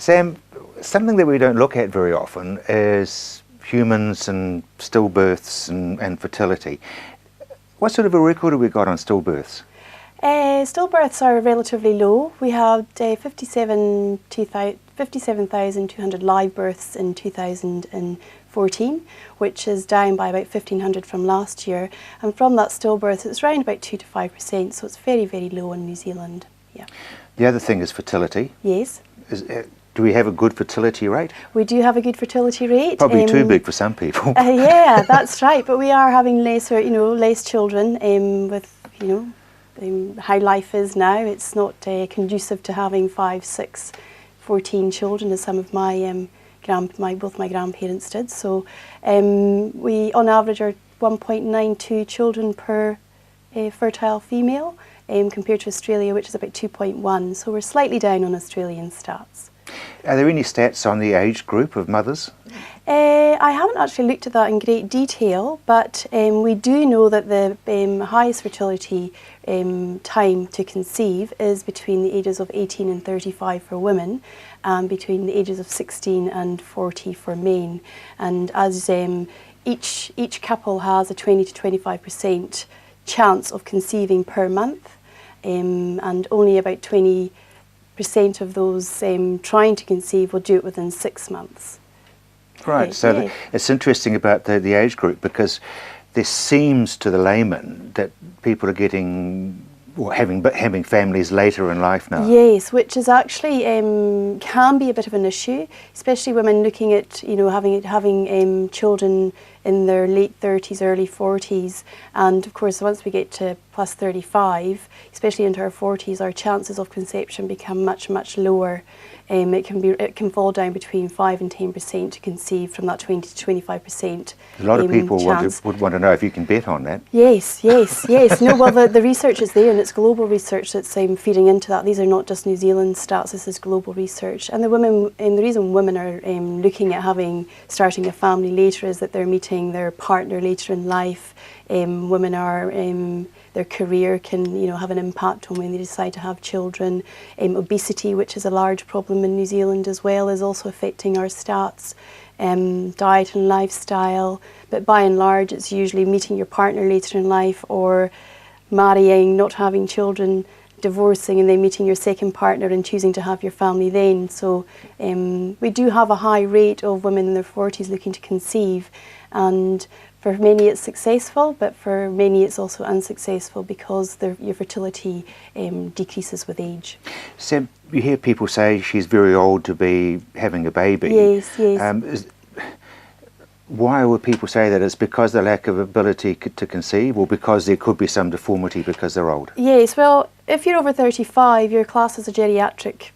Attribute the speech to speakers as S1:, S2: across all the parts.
S1: Sam, something that we don't look at very often is humans and stillbirths and fertility. What sort of a record have we got on stillbirths?
S2: Stillbirths are relatively low. We had 57,200 live births in 2014, which is down by about 1,500 from last year. And from that stillbirth, it's around about 2 to 5%, so it's very, very low in New Zealand. Yeah.
S1: The other thing is fertility.
S2: Yes.
S1: Do we have a good fertility rate?
S2: We do have a good fertility rate.
S1: Probably too big for some people.
S2: Yeah, that's right. But we are having less children with, how life is now. It's not conducive to having 5, 6, 14 children, as some of my both my grandparents did. So we, on average, are 1.92 children per fertile female, compared to Australia, which is about 2.1. So we're slightly down on Australian stats.
S1: Are there any stats on the age group of mothers?
S2: I haven't actually looked at that in great detail, but we do know that the highest fertility time to conceive is between the ages of 18 and 35 for women, and between the ages of 16 and 40 for men. And as each couple has a 20 to 25% chance of conceiving per month, and only about 20% of those trying to conceive will do it within 6 months.
S1: Right, so it's interesting about the age group, because there seems to the layman that people are getting or having families later in life now.
S2: Yes, which is actually can be a bit of an issue, especially women looking at having children in their late 30s, early 40s, and of course once we get to plus 35, especially into our 40s, our chances of conception become much, much lower. It can fall down between 5 and 10% to conceive from that 20 to 25%.
S1: A lot of people would want to know if you can bet on that.
S2: Yes. No, well, the research is there, and it's global research that's feeding into that. These are not just New Zealand stats, this is global research. And the reason women are looking at starting a family later is that they're meeting their partner later in life. Women are their career can have an impact on when they decide to have children. Obesity, which is a large problem in New Zealand as well, is also affecting our stats. Diet and lifestyle, but by and large it's usually meeting your partner later in life, or marrying, not having children, divorcing, and then meeting your second partner and choosing to have your family then. So we do have a high rate of women in their 40s looking to conceive, and for many it's successful, but for many it's also unsuccessful because your fertility decreases with age.
S1: So you hear people say she's very old to be having a baby.
S2: Yes.
S1: Why would people say that? It's because the lack of ability to conceive, or because there could be some deformity because they're old?
S2: Yes, well, if you're over 35, you're classed as a geriatric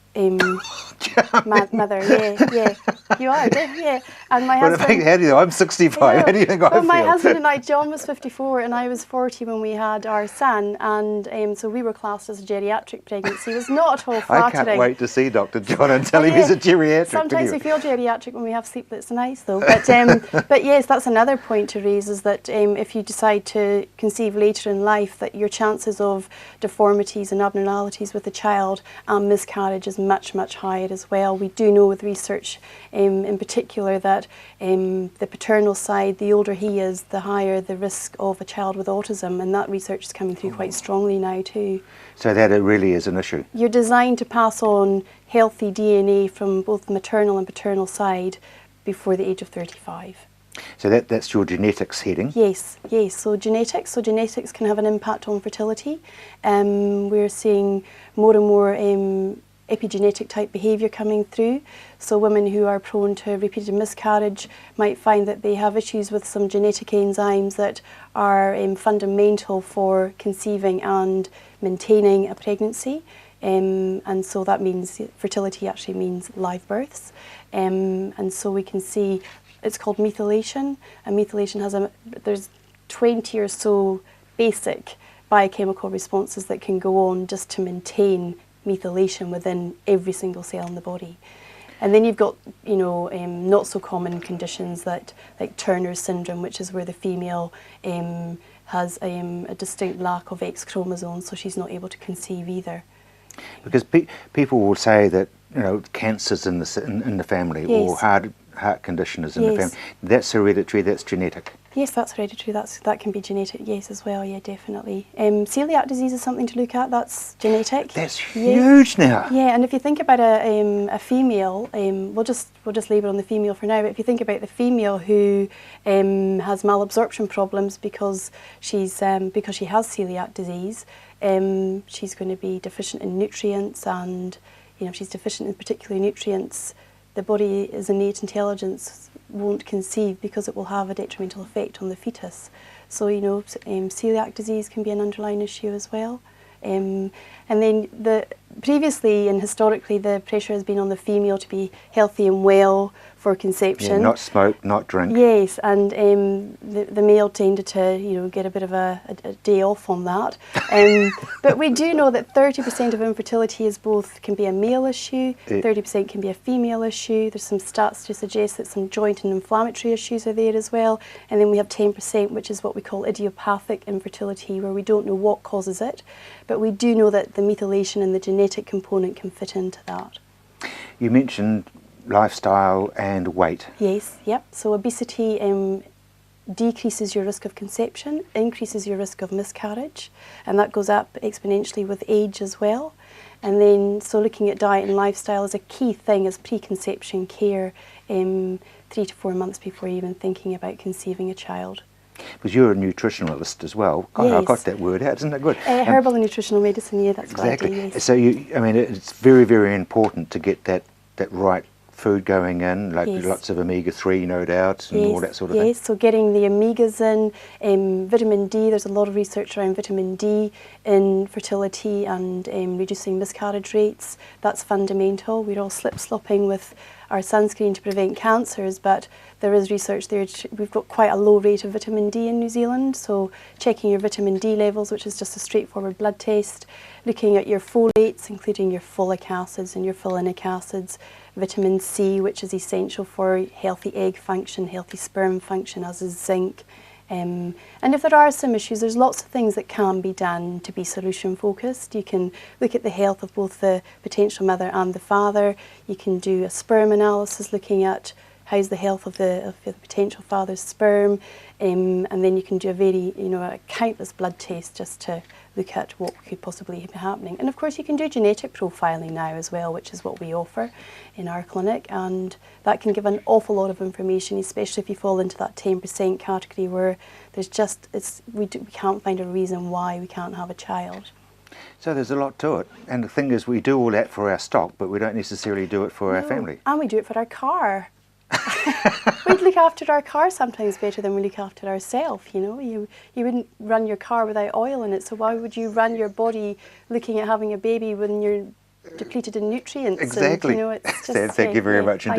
S2: mother. Yeah, you are. Yeah. And my husband.
S1: How do you know? I'm 65.
S2: Yeah,
S1: how do you think I feel?
S2: Well, my husband and I, John was 54 and I was 40 when we had our son, and so we were classed as a geriatric pregnancy. It was not at all flattering.
S1: I can't wait to see Dr. John and tell him he's a geriatric.
S2: Sometimes we feel geriatric when we have sleep that's nice though. But but yes, that's another point to raise, is that if you decide to conceive later in life, that your chances of deformities and abnormalities with the child and miscarriage is much, much higher as well. We do know with research in particular that the paternal side, the older he is, the higher the risk of a child with autism, and that research is coming through quite strongly now too.
S1: So that it really is an issue.
S2: You're designed to pass on healthy DNA from both the maternal and paternal side before the age of 35.
S1: So that's your genetics heading?
S2: Yes. So genetics can have an impact on fertility. We're seeing more and more epigenetic type behaviour coming through. So women who are prone to repeated miscarriage might find that they have issues with some genetic enzymes that are fundamental for conceiving and maintaining a pregnancy. And so that means fertility actually means live births. And so we can see it's called methylation, and methylation has there's 20 or so basic biochemical responses that can go on just to maintain methylation within every single cell in the body. And then you've got, not so common conditions like Turner's syndrome, which is where the female has a distinct lack of X chromosomes, so she's not able to conceive either.
S1: Because people will say that, you know, cancers in the family,
S2: Yes.
S1: or heart conditions in the
S2: Yes.
S1: family. That's hereditary. That's genetic.
S2: Yes, that's hereditary. That can be genetic, yes, as well. Yeah, definitely. Celiac disease is something to look at. That's genetic.
S1: That's huge now.
S2: Yeah, and if you think about a female, we'll just labour on the female for now. But if you think about the female who has malabsorption problems because she has celiac disease, she's going to be deficient in nutrients, and if she's deficient in particular nutrients, the body's innate intelligence won't conceive because it will have a detrimental effect on the fetus. So, celiac disease can be an underlying issue as well. And then previously and historically, the pressure has been on the female to be healthy and well for conception.
S1: Yeah, not smoke, not drink.
S2: Yes, and the male tended to, get a bit of a day off on that. But we do know that 30% of infertility can be a male issue, 30% can be a female issue. There's some stats to suggest that some joint and inflammatory issues are there as well. And then we have 10%, which is what we call idiopathic infertility, where we don't know what causes it, but we do know that the methylation and the genetic component can fit into that.
S1: You mentioned lifestyle and weight.
S2: Yes, yep. So obesity decreases your risk of conception, increases your risk of miscarriage, and that goes up exponentially with age as well. And then, so looking at diet and lifestyle is a key thing as preconception care 3 to 4 months before even thinking about conceiving a child.
S1: Because you're a nutritionalist as well. God,
S2: Yes.
S1: I got that word out, isn't that good?
S2: Herbal and nutritional medicine, yeah, that's
S1: exactly.
S2: what I do, yes.
S1: So it's very, very important to get that right food going in, like
S2: Yes.
S1: lots of omega-3, no doubt, and all that sort of thing.
S2: Yes, so getting the omegas in, vitamin D, there's a lot of research around vitamin D in fertility and reducing miscarriage rates. That's fundamental. We're all slip-slopping with our sunscreen to prevent cancers, but there is research there. We've got quite a low rate of vitamin D in New Zealand, so checking your vitamin D levels, which is just a straightforward blood test, looking at your folates, including your folic acids and your folinic acids, vitamin C, which is essential for healthy egg function, healthy sperm function, as is zinc. And if there are some issues, there's lots of things that can be done to be solution focused. You can look at the health of both the potential mother and the father. You can do a sperm analysis looking at how's the health of the potential father's sperm, and then you can do a countless blood tests just to look at what could possibly be happening. And of course you can do genetic profiling now as well, which is what we offer in our clinic, and that can give an awful lot of information, especially if you fall into that 10% category where there's we can't find a reason why we can't have a child.
S1: So there's a lot to it, and the thing is we do all that for our stock, but we don't necessarily do it for our family.
S2: And we do it for our car. We'd look after our car sometimes better than we look after ourselves, You wouldn't run your car without oil in it, so why would you run your body looking at having a baby when you're depleted in nutrients?
S1: Exactly.
S2: And, it's just,
S1: Thank you very much indeed.